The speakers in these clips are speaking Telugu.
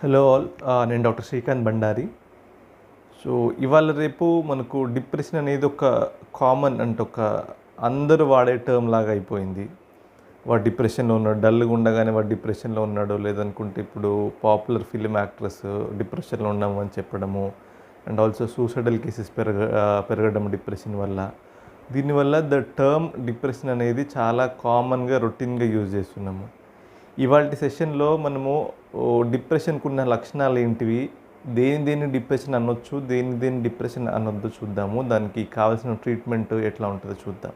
హలో ఆల్, నేను డాక్టర్ శ్రీకాంత్ బండారి. సో ఇవాళ రేపు మనకు డిప్రెషన్ అనేది ఒక కామన్ అంటే ఒక అందరూ వాడే టర్మ్ లాగా అయిపోయింది. వాడు డిప్రెషన్లో ఉన్నాడు, డల్గా ఉండగానే వాడు డిప్రెషన్లో ఉన్నాడు, లేదనుకుంటే ఇప్పుడు పాపులర్ ఫిలిం యాక్ట్రెస్ డిప్రెషన్లో ఉన్నాము అని చెప్పడము, అండ్ ఆల్సో సూసైడల్ కేసెస్ పెరగడం డిప్రెషన్ వల్ల. దీనివల్ల ద టర్మ్ డిప్రెషన్ అనేది చాలా కామన్గా రొటీన్గా యూజ్ చేస్తున్నాము. ఇవాల్టి సెషన్లో మనము డిప్రెషన్కు ఉన్న లక్షణాలు ఏంటివి, దేని డిప్రెషన్ అనొచ్చు, దేని డిప్రెషన్ అనొద్దు చూద్దాము. దానికి కావాల్సిన ట్రీట్మెంట్ ఎట్లా ఉంటుందో చూద్దాం.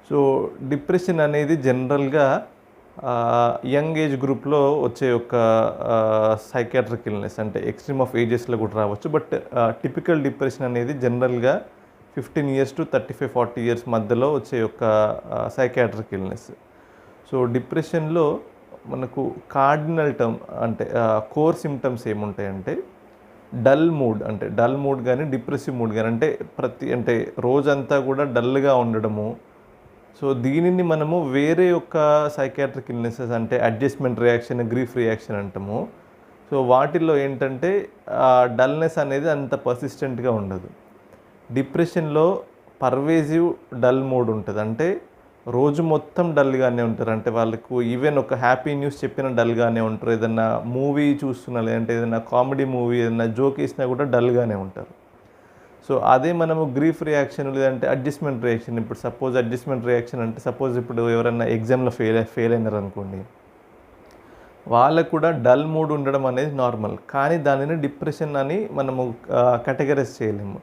సో డిప్రెషన్ అనేది జనరల్గా యంగ్ ఏజ్ గ్రూప్లో వచ్చే ఒక సైకాట్రిక్ ఇల్నెస్, అంటే ఎక్స్ట్రీమ్ ఆఫ్ ఏజెస్లో కూడా రావచ్చు. బట్ టిపికల్ డిప్రెషన్ అనేది జనరల్గా 15 years to 35-40 years మధ్యలో వచ్చే ఒక సైకాట్రిక్ ఇల్నెస్. సో డిప్రెషన్లో మనకు కార్డినల్ టర్మ్ అంటే కోర్ సిమ్టమ్స్ ఏముంటాయంటే డల్ మూడ్ కానీ డిప్రెసివ్ మూడ్ కానీ, అంటే రోజంతా కూడా డల్గా ఉండడము. సో దీనిని మనము వేరే ఒక సైకాట్రిక్ ఇల్నెసెస్ అంటే అడ్జస్ట్మెంట్ రియాక్షన్, గ్రీఫ్ రియాక్షన్ అంటాము. సో వాటిల్లో ఏంటంటే డల్నెస్ అనేది అంత పర్సిస్టెంట్గా ఉండదు. డిప్రెషన్లో పర్వేజివ్ డల్ మూడ్ ఉంటుంది, అంటే రోజు మొత్తం డల్గానే ఉంటారు. అంటే వాళ్ళకు ఈవెన్ ఒక హ్యాపీ న్యూస్ చెప్పినా డల్గానే ఉంటారు, ఏదైనా మూవీ చూస్తున్నా, లేదంటే ఏదైనా కామెడీ మూవీ ఏదైనా జోక్ వేసినా కూడా డల్గానే ఉంటారు. సో అదే మనము గ్రీఫ్ రియాక్షన్ లేదంటే అడ్జస్ట్మెంట్ రియాక్షన్, ఇప్పుడు సపోజ్ అడ్జస్ట్మెంట్ రియాక్షన్ అంటే సపోజ్ ఇప్పుడు ఎవరైనా ఎగ్జామ్లో ఫెయిల్ అయినారు అనుకోండి, వాళ్ళకు కూడా డల్ మూడ్ ఉండడం అనేది నార్మల్. కానీ దానిని డిప్రెషన్ అని మనము కేటగరైజ్ చేయలేము,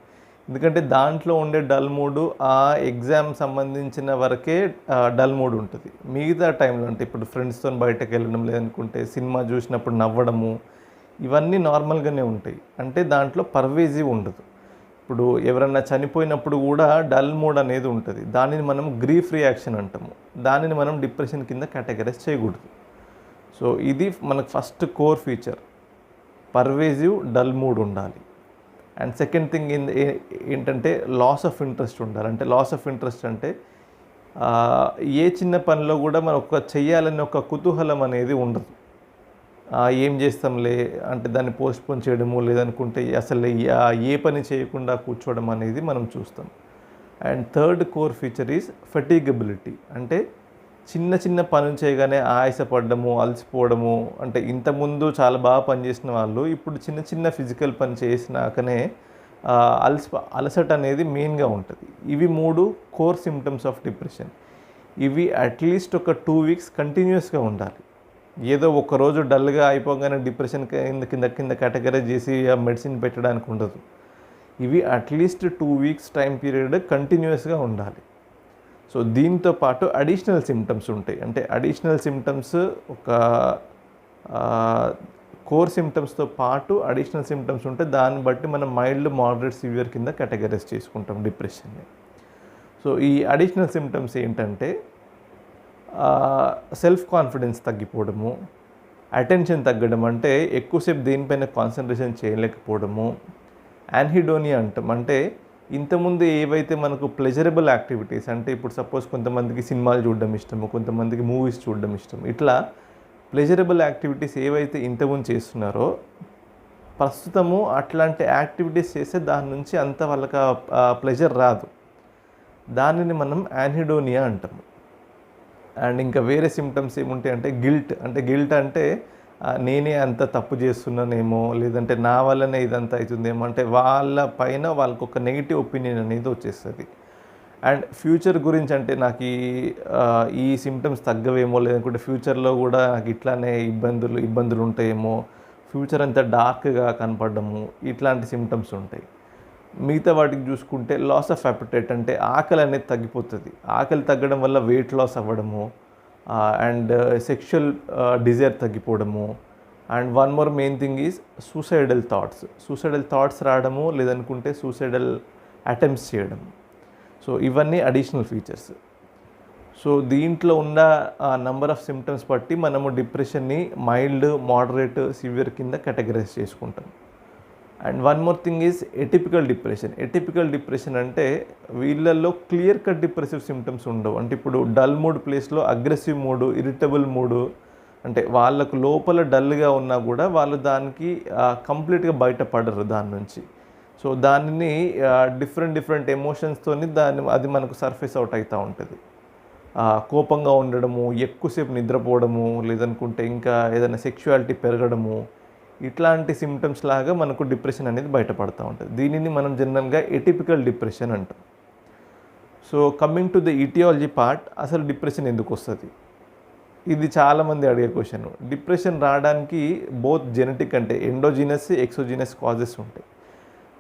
ఎందుకంటే దాంట్లో ఉండే డల్ మూడు ఆ ఎగ్జామ్ సంబంధించిన వరకే డల్ మూడ్ ఉంటుంది. మిగతా టైంలో అంటే ఇప్పుడు ఫ్రెండ్స్తో బయటకు వెళ్ళడం, లేదనుకుంటే సినిమా చూసినప్పుడు నవ్వడము, ఇవన్నీ నార్మల్గానే ఉంటాయి. అంటే దాంట్లో పర్వేజివ్ ఉండదు. ఇప్పుడు ఎవరన్నా చనిపోయినప్పుడు కూడా డల్ మూడ్ అనేది ఉంటుంది, దానిని మనం గ్రీఫ్ రియాక్షన్ అంటాము. దానిని మనం డిప్రెషన్ కింద కేటగరైజ్ చేయకూడదు. సో ఇది మనకు first core feature, pervasive dull mood ఉండాలి. అండ్ సెకండ్ థింగ్ ఏంటంటే లాస్ ఆఫ్ ఇంట్రెస్ట్ ఉండాలి. అంటే లాస్ ఆఫ్ ఇంట్రెస్ట్ అంటే ఏ చిన్న పనిలో కూడా మనం ఒక చెయ్యాలని ఒక కుతూహలం అనేది ఉండదు. ఏం చేస్తాంలే అంటే దాన్ని పోస్ట్పోన్ చేయడము, లేదనుకుంటే అసలు ఏ పని చేయకుండా కూర్చోవడం అనేది మనం చూస్తాం. And third core feature is fatigability, అంటే చిన్న పనులు చేయగానే ఆయాసపడము, అలసిపోవడము. అంటే ఇంతకుముందు చాలా బాగా పనిచేసిన వాళ్ళు ఇప్పుడు చిన్న ఫిజికల్ పని చేసినాకనే అలసట అనేది మెయిన్గా ఉంటుంది. ఇవి 3 కోర్ సిమ్టమ్స్ ఆఫ్ డిప్రెషన్. ఇవి అట్లీస్ట్ ఒక 2 weeks కంటిన్యూస్గా ఉండాలి. ఏదో ఒకరోజు డల్గా అయిపోగానే డిప్రెషన్ కింద కేటగరైజ్ చేసి మెడిసిన్ పెట్టడానికి ఉండదు. ఇవి అట్లీస్ట్ 2 weeks టైం పీరియడ్ కంటిన్యూస్గా ఉండాలి. సో దీంతో పాటు అడిషనల్ సిమ్టమ్స్ ఉంటాయి. అంటే అడిషనల్ సిమ్టమ్స్ ఒక కోర్ సిమ్టమ్స్తో పాటు అడిషనల్ సిమ్టమ్స్ ఉంటే దాన్ని బట్టి మనం మైల్డ్, మోడరేట్, సివియర్ కింద కేటగరైజ్ చేసుకుంటాం డిప్రెషన్ని. సో ఈ అడిషనల్ సిమ్టమ్స్ ఏంటంటే సెల్ఫ్ కాన్ఫిడెన్స్ తగ్గిపోవడము, అటెన్షన్ తగ్గడం, అంటే ఎక్కువసేపు దేనిపైన కాన్సన్ట్రేషన్ చేయలేకపోవడము, యాన్హిడోనియా అంటాం. అంటే ఇంతకుముందు ఏవైతే మనకు ప్లెజరబుల్ యాక్టివిటీస్, అంటే ఇప్పుడు సపోజ్ కొంతమందికి సినిమాలు చూడడం ఇష్టము, కొంతమందికి మూవీస్ చూడడం ఇష్టం, ఇట్లా ప్లెజరబుల్ యాక్టివిటీస్ ఏవైతే ఇంతకుముందు చేస్తున్నారో ప్రస్తుతము అట్లాంటి యాక్టివిటీస్ చేస్తే దాని నుంచి అంత వాళ్ళకి ప్లెజర్ రాదు. దానిని మనం యాన్హిడోనియా అంటాము. అండ్ ఇంకా వేరే సిమ్టమ్స్ ఏముంటాయి అంటే గిల్ట్ అంటే నేనే అంత తప్పు చేస్తున్నానేమో, లేదంటే నా వల్లనే ఇదంతా అవుతుందేమో, అంటే వాళ్ళ పైన వాళ్ళకు ఒక నెగిటివ్ ఒపీనియన్ అనేది వచ్చేస్తుంది. అండ్ ఫ్యూచర్ గురించి, అంటే నాకు ఈ సిమ్టమ్స్ తగ్గవేమో, లేదంటే ఫ్యూచర్లో కూడా నాకు ఇట్లానే ఇబ్బందులు ఉంటాయేమో, ఫ్యూచర్ అంతా డార్క్గా కనపడము, ఇట్లాంటి సిమ్టమ్స్ ఉంటాయి. మిగతా వాటికి చూసుకుంటే లాస్ ఆఫ్ అపెటైట్, అంటే ఆకలి అనేది తగ్గిపోతుంది. ఆకలి తగ్గడం వల్ల వెయిట్ లాస్ అవ్వడము, అండ్ సెక్షువల్ డిజైర్ తగ్గిపోవడము. And one more main thing is suicidal thoughts రావడము, లేదనుకుంటే సూసైడల్ అటెంప్ట్స్ చేయడం. సో ఇవన్నీ అడిషనల్ ఫీచర్స్. సో దీంట్లో ఉన్న నంబర్ ఆఫ్ సిమ్టమ్స్ బట్టి మనము డిప్రెషన్ని మైల్డ్, మోడరేట్, సివియర్ కింద కేటగరైజ్ చేసుకుంటాం. And one more thing is atypical depression అంటే వీళ్ళల్లో క్లియర్ కట్ డిప్రెసివ్ సిమ్టమ్స్ ఉండవు. అంటే ఇప్పుడు డల్ మూడ్ ప్లేస్లో అగ్రెసివ్ మూడు, ఇరిటబుల్ మూడు, అంటే వాళ్ళకు లోపల డల్గా ఉన్నా కూడా వాళ్ళు దానికి కంప్లీట్గా బయటపడరు దాని నుంచి. సో దానిని డిఫరెంట్ ఎమోషన్స్తోని అది మనకు సర్ఫేస్ అవుట్ అవుతూ ఉంటుంది. కోపంగా ఉండడము, ఎక్కువసేపు నిద్రపోవడము, లేదనుకుంటే ఇంకా ఏదైనా సెక్షువాలిటీ పెరగడము, ఇట్లాంటి సిమ్టమ్స్ లాగా మనకు డిప్రెషన్ అనేది బయటపడుతూ ఉంటుంది. దీనిని మనం జనరల్గా ఎటిపికల్ డిప్రెషన్ అంటాం. So coming to the etiology part, అసలు డిప్రెషన్ ఎందుకు వస్తుంది? ఇది చాలామంది అడిగే క్వశ్చన్. డిప్రెషన్ రావడానికి బోత్ జెనెటిక్ అంటే ఎండోజీనస్, ఎక్సోజీనస్ కాజెస్ ఉంటాయి.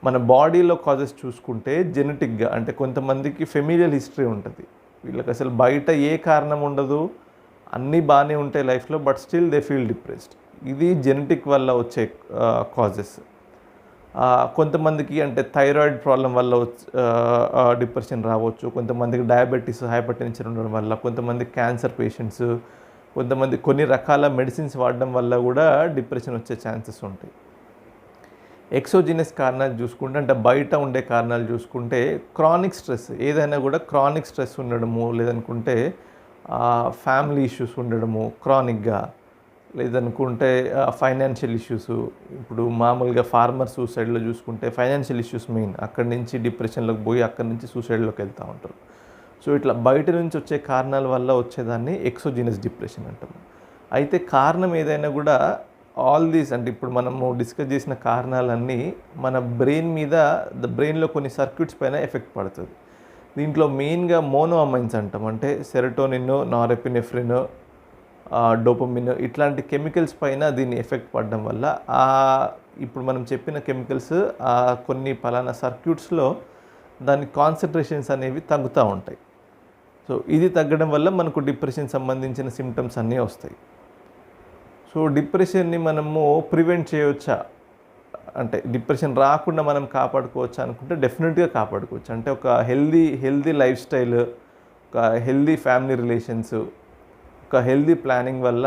మన బాడీలో కాజెస్ చూసుకుంటే జెనెటిక్గా అంటే కొంతమందికి ఫెమిలియల్ హిస్టరీ ఉంటుంది. వీళ్ళకి అసలు బయట ఏ కారణం ఉండదు, అన్నీ బాగానే ఉంటాయి లైఫ్లో, but still they feel depressed. ఇది జెనెటిక్ వల్ల వచ్చే కాజెస్. కొంతమందికి అంటే థైరాయిడ్ ప్రాబ్లం వల్ల డిప్రెషన్ రావచ్చు, కొంతమందికి డయాబెటీస్, హైపర్ టెన్షన్ ఉండడం వల్ల, కొంతమంది క్యాన్సర్ పేషెంట్స్, కొంతమంది కొన్ని రకాల మెడిసిన్స్ వాడడం వల్ల కూడా డిప్రెషన్ వచ్చే ఛాన్సెస్ ఉంటాయి. ఎక్సోజినస్ కారణాలు చూసుకుంటే అంటే బయట ఉండే కారణాలు చూసుకుంటే క్రానిక్ స్ట్రెస్, ఏదైనా కూడా క్రానిక్ స్ట్రెస్ ఉండడము, లేదనుకుంటే ఫ్యామిలీ ఇష్యూస్ ఉండడము క్రానిక్గా, లేదనుకుంటే ఫైనాన్షియల్ ఇష్యూస్. ఇప్పుడు మామూలుగా ఫార్మర్ సూసైడ్లో చూసుకుంటే ఫైనాన్షియల్ ఇష్యూస్ మెయిన్, అక్కడి నుంచి డిప్రెషన్లోకి పోయి అక్కడి నుంచి సూసైడ్లోకి వెళ్తూ ఉంటారు. సో ఇట్లా బయట నుంచి వచ్చే కారణాల వల్ల వచ్చేదాన్ని ఎక్సోజినస్ డిప్రెషన్ అంటాము. అయితే కారణం ఏదైనా కూడా ఆల్ దీస్ అంటే ఇప్పుడు మనము డిస్కస్ చేసిన కారణాలన్నీ మన బ్రెయిన్ మీద, బ్రెయిన్లో కొన్ని సర్క్యూట్స్ పైన ఎఫెక్ట్ పడుతుంది. దీంట్లో మెయిన్గా మోనోఅమైన్స్ అంటాం, అంటే సెరటోనిన్, నారెపినెఫ్రిన్, డోపమిన్, ఇట్లాంటి కెమికల్స్ పైన దీన్ని ఎఫెక్ట్ పడడం వల్ల ఇప్పుడు మనం చెప్పిన కెమికల్స్ కొన్ని పలానా సర్క్యూట్స్లో దాని కాన్సన్ట్రేషన్స్ అనేవి తగ్గుతూ ఉంటాయి. సో ఇది తగ్గడం వల్ల మనకు డిప్రెషన్ సంబంధించిన సిమ్టమ్స్ అన్నీ వస్తాయి. సో డిప్రెషన్ని మనము ప్రివెంట్ చేయవచ్చా అంటే డిప్రెషన్ రాకుండా మనం కాపాడుకోవచ్చా అనుకుంటే డెఫినెట్గా కాపాడుకోవచ్చు. అంటే ఒక హెల్దీ లైఫ్ స్టైల్, ఒక హెల్దీ ఫ్యామిలీ రిలేషన్స్, ఒక హెల్దీ ప్లానింగ్ వల్ల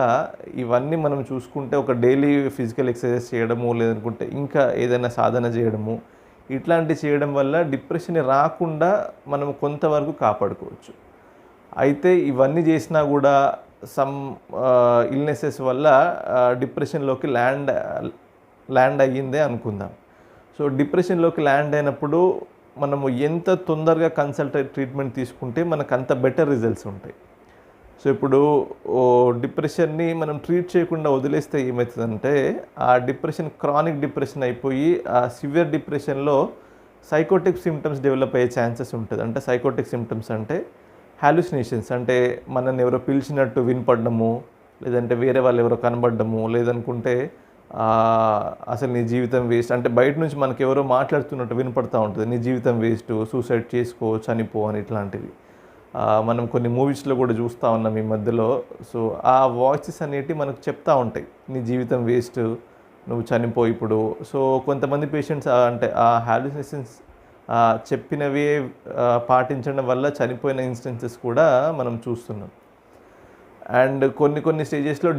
ఇవన్నీ మనం చూసుకుంటే ఒక డైలీ ఫిజికల్ ఎక్సర్సైజ్ చేయడము, లేదనుకుంటే ఇంకా ఏదైనా సాధన చేయడము, ఇట్లాంటివి చేయడం వల్ల డిప్రెషన్ రాకుండా మనం కొంతవరకు కాపాడుకోవచ్చు. అయితే ఇవన్నీ చేసినా కూడా సమ్ ఇల్నెసెస్ వల్ల డిప్రెషన్లోకి ల్యాండ్ అయ్యిందే అనుకుందాం. సో డిప్రెషన్లోకి ల్యాండ్ అయినప్పుడు మనము ఎంత తొందరగా కన్సల్టేట్ ట్రీట్మెంట్ తీసుకుంటే మనకు అంత బెటర్ రిజల్ట్స్ ఉంటాయి. సో ఇప్పుడు డిప్రెషన్ని మనం ట్రీట్ చేయకుండా వదిలేస్తే ఏమవుతుందంటే ఆ డిప్రెషన్ క్రానిక్ డిప్రెషన్ అయిపోయి ఆ సివియర్ డిప్రెషన్లో సైకోటిక్ సిమ్టమ్స్ డెవలప్ అయ్యే ఛాన్సెస్ ఉంటుంది. అంటే సైకోటిక్ సిమ్టమ్స్ అంటే హాలుసినేషన్స్, అంటే మనల్ని ఎవరో పిలిచినట్టు వినపడము, లేదంటే వేరే వాళ్ళు ఎవరో కనబడము, లేదనుకుంటే అసలు నీ జీవితం వేస్ట్, అంటే బయట నుంచి మనకు ఎవరో మాట్లాడుతున్నట్టు వినపడుతూ ఉంటుంది, నీ జీవితం వేస్ట్, సూసైడ్ చేసుకో, చనిపో అని ఇట్లాంటివి. మనం కొన్ని మూవీస్లో కూడా చూస్తూ ఉన్నాం ఈ మధ్యలో. సో ఆ వాయిసెస్ అనేటివి మనకు చెప్తూ ఉంటాయి, నీ జీవితం వేస్ట్, నువ్వు చనిపో ఇప్పుడు. సో కొంతమంది పేషెంట్స్ అంటే ఆ హాలుసినేషన్స్ చెప్పినవి పాటించడం వల్ల చనిపోయిన ఇన్స్టెన్సెస్ కూడా మనం చూస్తున్నాం. అండ్ కొన్ని స్టేజెస్లో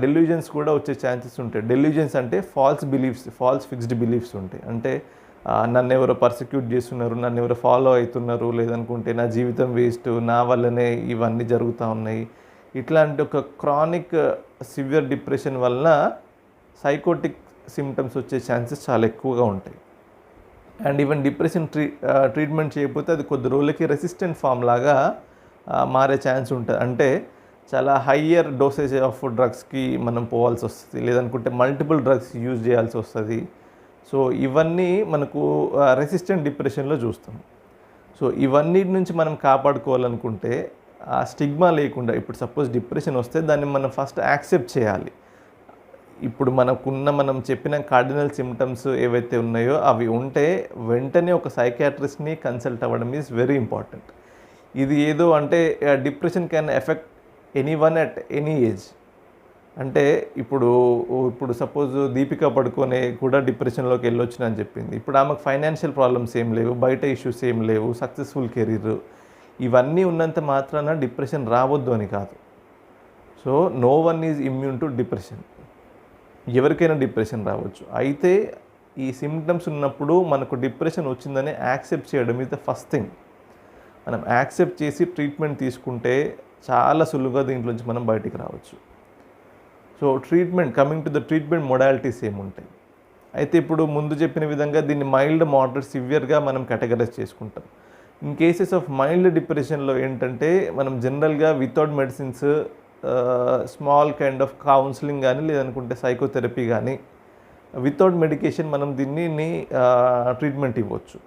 డెల్యూజన్స్ కూడా వచ్చే ఛాన్సెస్ ఉంటాయి. డెల్యూజన్స్ అంటే ఫాల్స్ ఫిక్స్డ్ బిలీఫ్స్ ఉంటాయి. అంటే నన్ను ఎవరో పర్సిక్యూట్ చేస్తున్నారు, నన్ను ఎవరో ఫాలో అవుతున్నారు, లేదనుకుంటే నా జీవితం వేస్ట్, నా వల్లనే ఇవన్నీ జరుగుతూ ఉన్నాయి. ఇట్లాంటి ఒక క్రానిక్ సివియర్ డిప్రెషన్ వలన సైకోటిక్ సిమ్టమ్స్ వచ్చే ఛాన్సెస్ చాలా ఎక్కువగా ఉంటాయి. అండ్ ఈవెన్ డిప్రెషన్ ట్రీట్మెంట్ చేయకపోతే అది కొద్ది రోజులకి రెసిస్టెంట్ ఫామ్ లాగా మారే ఛాన్స్ ఉంటుంది. అంటే చాలా హయ్యర్ డోసేజ్ ఆఫ్ డ్రగ్స్కి మనం పోవాల్సి వస్తుంది, లేదనుకుంటే మల్టిపుల్ డ్రగ్స్ యూజ్ చేయాల్సి వస్తుంది. సో ఇవన్నీ మనకు రెసిస్టెంట్ డిప్రెషన్లో చూస్తాం. సో ఇవన్నిటి నుంచి మనం కాపాడుకోవాలనుకుంటే ఆ స్టిగ్మా లేకుండా, ఇప్పుడు సపోజ్ డిప్రెషన్ వస్తే దాన్ని మనం ఫస్ట్ యాక్సెప్ట్ చేయాలి. ఇప్పుడు మనం చెప్పిన కార్డినల్ సిమ్టమ్స్ ఏవైతే ఉన్నాయో అవి ఉంటే వెంటనే ఒక సైకియాట్రిస్ట్ని కన్సల్ట్ అవ్వడం ఈజ్ వెరీ ఇంపార్టెంట్. ఇది ఏదో అంటే depression can effect anyone at any age. అంటే ఇప్పుడు సపోజ్ దీపికా పడుకోనే కూడా డిప్రెషన్లోకి వెళ్ళొచ్చిన అని చెప్పింది. ఇప్పుడు ఆమెకు ఫైనాన్షియల్ ప్రాబ్లమ్స్ ఏం లేవు, బయట ఇష్యూస్ ఏం లేవు, సక్సెస్ఫుల్ కెరీర్, ఇవన్నీ ఉన్నంత మాత్రాన డిప్రెషన్ రావద్దు అని కాదు. So no one is immune to depression. ఎవరికైనా డిప్రెషన్ రావచ్చు. అయితే ఈ సిమ్టమ్స్ ఉన్నప్పుడు మనకు డిప్రెషన్ వచ్చిందని యాక్సెప్ట్ చేయడం ఈజ్ ద ఫస్ట్ థింగ్. మనం యాక్సెప్ట్ చేసి ట్రీట్మెంట్ తీసుకుంటే చాలా సులువుగా దీంట్లోంచి మనం బయటికి రావచ్చు. So coming to the treatment modalities ఏముంటాయి. అయితే ఇప్పుడు ముందు చెప్పిన విధంగా దీన్ని మైల్డ్, మోడరేట్, సివియర్గా మనం కేటగరైజ్ చేసుకుంటాం. ఇన్ కేసెస్ ఆఫ్ మైల్డ్ డిప్రెషన్లో ఏంటంటే మనం జనరల్గా without medicines small kind of counselling కానీ లేదనుకుంటే సైకోథెరపీ కానీ వితౌట్ మెడికేషన్ మనం దీన్ని ట్రీట్మెంట్ ఇవ్వచ్చు.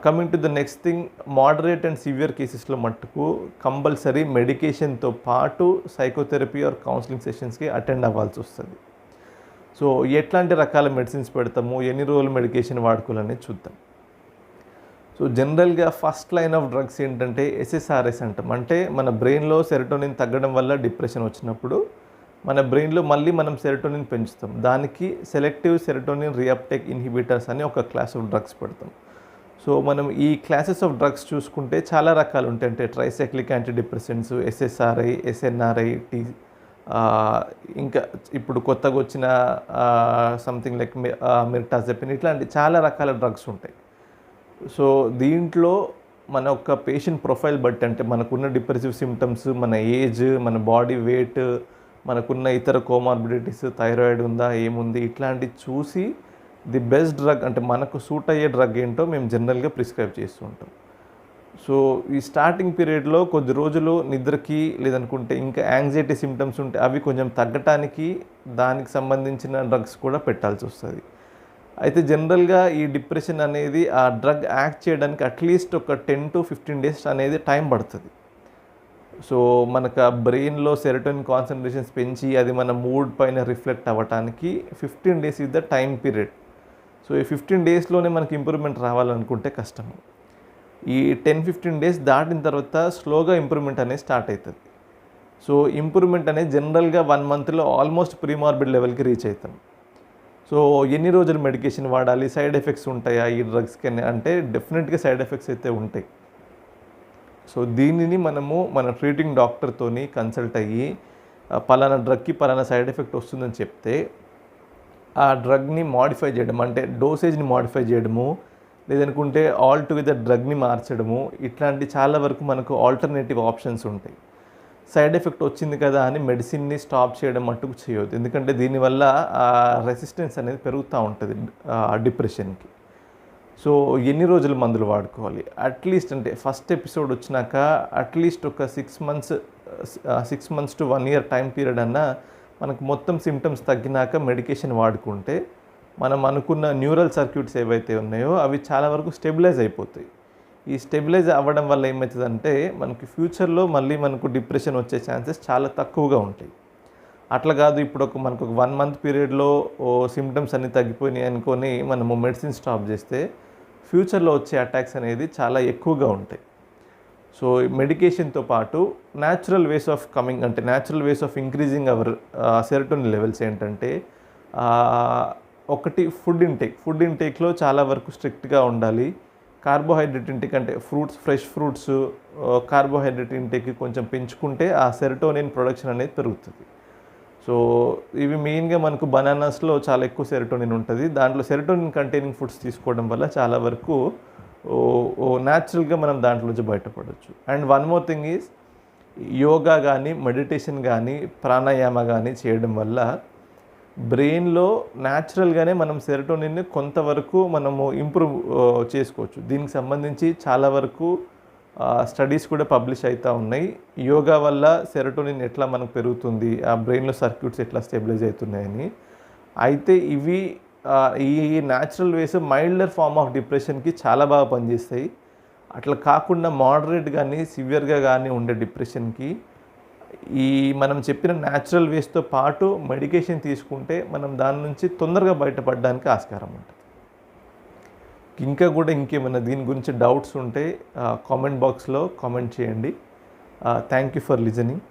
Coming to the next thing, moderate and severe కేసెస్లో మట్టుకు కంపల్సరీ మెడికేషన్తో పాటు సైకోథెరపీ ఆర్ కౌన్సిలింగ్ సెషన్స్కి అటెండ్ అవ్వాల్సి వస్తుంది. సో ఎట్లాంటి రకాల మెడిసిన్స్ పెడతాము, ఎన్ని రోజులు మెడికేషన్ వాడుకోవాలనేది చూద్దాం. సో జనరల్గా ఫస్ట్ లైన్ ఆఫ్ డ్రగ్స్ ఏంటంటే SSRIs అంటాం. అంటే మన బ్రెయిన్లో సెరోటోనిన్ తగ్గడం వల్ల డిప్రెషన్ వచ్చినప్పుడు మన బ్రెయిన్లో మళ్ళీ మనం సెరోటోనిన్ పెంచుతాం. దానికి సెలెక్టివ్ సెరోటోనిన్ రీఅప్టేక్ ఇన్హిబిటర్స్ అని ఒక క్లాస్ ఆఫ్ డ్రగ్స్ పెడతాం. సో మనం ఈ క్లాసెస్ ఆఫ్ డ్రగ్స్ చూసుకుంటే చాలా రకాలు ఉంటాయి. అంటే tricyclic anti depressants, SSRI, SNRI, ఇంకా ఇప్పుడు కొత్తగా వచ్చిన సంథింగ్ లైక్ మిర్టాజెపిన్, ఇట్లాంటి చాలా రకాల డ్రగ్స్ ఉంటాయి. సో దీంట్లో మన ఒక పేషెంట్ ప్రొఫైల్ బట్టి, అంటే మనకున్న డిప్రెసివ్ సిమ్టమ్స్, మన ఏజ్, మన బాడీ వెయిట్, మనకున్న ఇతర కోమార్బిడిటీస్, థైరాయిడ్ ఉందా, ఏముంది, ఇట్లాంటివి చూసి ది బెస్ట్ డ్రగ్, అంటే మనకు సూట్ అయ్యే డ్రగ్ ఏంటో మేము జనరల్గా ప్రిస్క్రైబ్ చేస్తూ ఉంటాం. సో ఈ స్టార్టింగ్ పీరియడ్లో కొద్ది రోజులు నిద్రకి లేదనుకుంటే ఇంకా యాంగ్జైటీ సిమ్టమ్స్ ఉంటే అవి కొంచెం తగ్గటానికి దానికి సంబంధించిన డ్రగ్స్ కూడా పెట్టాల్సి వస్తుంది. అయితే జనరల్గా ఈ డిప్రెషన్ అనేది ఆ డ్రగ్ యాక్ట్ చేయడానికి అట్లీస్ట్ ఒక 10 to 15 days అనేది టైం పడుతుంది. సో మనకు ఆ బ్రెయిన్లో సెరోటోనిన్ కాన్సన్ట్రేషన్స్ పెంచి అది మన మూడ్ పైన రిఫ్లెక్ట్ అవ్వటానికి 15 days is the time period. So ఈ 15 daysలోనే మనకి ఇంప్రూవ్మెంట్ రావాలనుకుంటే కష్టము. ఈ 10-15 days దాటిన తర్వాత స్లోగా ఇంప్రూవ్మెంట్ అనేది స్టార్ట్ అవుతుంది. సో ఇంప్రూవ్మెంట్ అనేది జనరల్గా 1 monthలో ఆల్మోస్ట్ ప్రీమార్బిడ్ లెవెల్కి రీచ్ అవుతాం. సో ఎన్ని రోజులు మెడికేషన్ వాడాలి, సైడ్ ఎఫెక్ట్స్ ఉంటాయా ఈ డ్రగ్స్కి అంటే డెఫినెట్గా సైడ్ ఎఫెక్ట్స్ అయితే ఉంటాయి. సో దీనిని మనము మన ట్రీటింగ్ డాక్టర్తోని కన్సల్ట్ అయ్యి పలానా డ్రగ్కి పలానా సైడ్ ఎఫెక్ట్ వస్తుందని చెప్తే ఆ డ్రగ్ని మాడిఫై చేయడం, అంటే డోసేజ్ని మాడిఫై చేయడము, లేదనుకుంటే ఆల్ టుగెదర్ డ్రగ్ని మార్చడము, ఇట్లాంటి చాలా వరకు మనకు ఆల్టర్నేటివ్ ఆప్షన్స్ ఉంటాయి. సైడ్ ఎఫెక్ట్ వచ్చింది కదా అని మెడిసిన్ని స్టాప్ చేయడం మట్టుకు చేయొద్దు. ఎందుకంటే దీనివల్ల రెసిస్టెన్స్ అనేది పెరుగుతూ ఉంటుంది డిప్రెషన్కి. సో ఎన్ని రోజులు మందులు వాడుకోవాలి, అట్లీస్ట్ అంటే ఫస్ట్ ఎపిసోడ్ వచ్చినాక అట్లీస్ట్ ఒక 6 months to 1 year time period అన్నా మనకు మొత్తం సిమ్టమ్స్ తగ్గినాక మెడికేషన్ వాడుకుంటే మనం అనుకున్న న్యూరల్ సర్క్యూట్స్ ఏవైతే ఉన్నాయో అవి చాలా వరకు స్టెబిలైజ్ అయిపోతాయి. ఈ స్టెబిలైజ్ అవ్వడం వల్ల ఏమవుతుందంటే మనకి ఫ్యూచర్లో మళ్ళీ మనకు డిప్రెషన్ వచ్చే ఛాన్సెస్ చాలా తక్కువగా ఉంటాయి. అట్లా కాదు ఇప్పుడు మనకు ఒక 1 month పీరియడ్లో సిమ్టమ్స్ అన్నీ తగ్గిపోయినాయి అనుకొని మనము మెడిసిన్ స్టాప్ చేస్తే ఫ్యూచర్లో వచ్చే అటాక్స్ అనేది చాలా ఎక్కువగా ఉంటాయి. సో మెడికేషన్తో పాటు న్యాచురల్ వేస్ ఆఫ్ కమింగ్, అంటే natural ways of increasing our serotonin levels ఏంటంటే ఒకటి ఫుడ్ ఇంటేక్లో చాలా వరకు స్ట్రిక్ట్గా ఉండాలి. కార్బోహైడ్రేట్ ఇంటేక్, అంటే ఫ్రెష్ ఫ్రూట్స్, కార్బోహైడ్రేట్ ఇంటేక్ కొంచెం పెంచుకుంటే ఆ సెరోటోనిన్ ప్రొడక్షన్ అనేది పెరుగుతుంది. సో ఇవి మెయిన్గా మనకు బనానాస్లో చాలా ఎక్కువ సెరోటోనిన్ ఉంటుంది. దాంట్లో సెరోటోనిన్ కంటైనింగ్ ఫుడ్స్ తీసుకోవడం వల్ల చాలా వరకు న్యాచురల్గా మనం దాంట్లోంచి బయటపడవచ్చు. And one more thing is yoga కానీ, మెడిటేషన్ కానీ, ప్రాణాయామ కానీ చేయడం వల్ల బ్రెయిన్లో న్యాచురల్గానే మనం సెరోటోనిన్ని కొంతవరకు మనము ఇంప్రూవ్ చేసుకోవచ్చు. దీనికి సంబంధించి చాలా వరకు స్టడీస్ కూడా పబ్లిష్ అవుతూ ఉన్నాయి. యోగా వల్ల సెరోటోనిన్ ఎట్లా మనకు పెరుగుతుంది, ఆ బ్రెయిన్లో సర్క్యూట్స్ ఎట్లా స్టెబిలైజ్ అవుతున్నాయని. అయితే ఇవి ఈ natural ways milder form of డిప్రెషన్కి చాలా బాగా పనిచేస్తాయి. అట్లా కాకుండా మోడరేట్ కానీ సివియర్గా కానీ ఉండే డిప్రెషన్కి ఈ మనం చెప్పిన న్యాచురల్ వేస్తో పాటు మెడికేషన్ తీసుకుంటే మనం దాని నుంచి తొందరగా బయటపడడానికి ఆస్కారం ఉంటుంది. ఇంకా కూడా ఇంకేమైనా దీని గురించి డౌట్స్ ఉంటే కామెంట్ బాక్స్లో కామెంట్ చేయండి. Thank you for listening.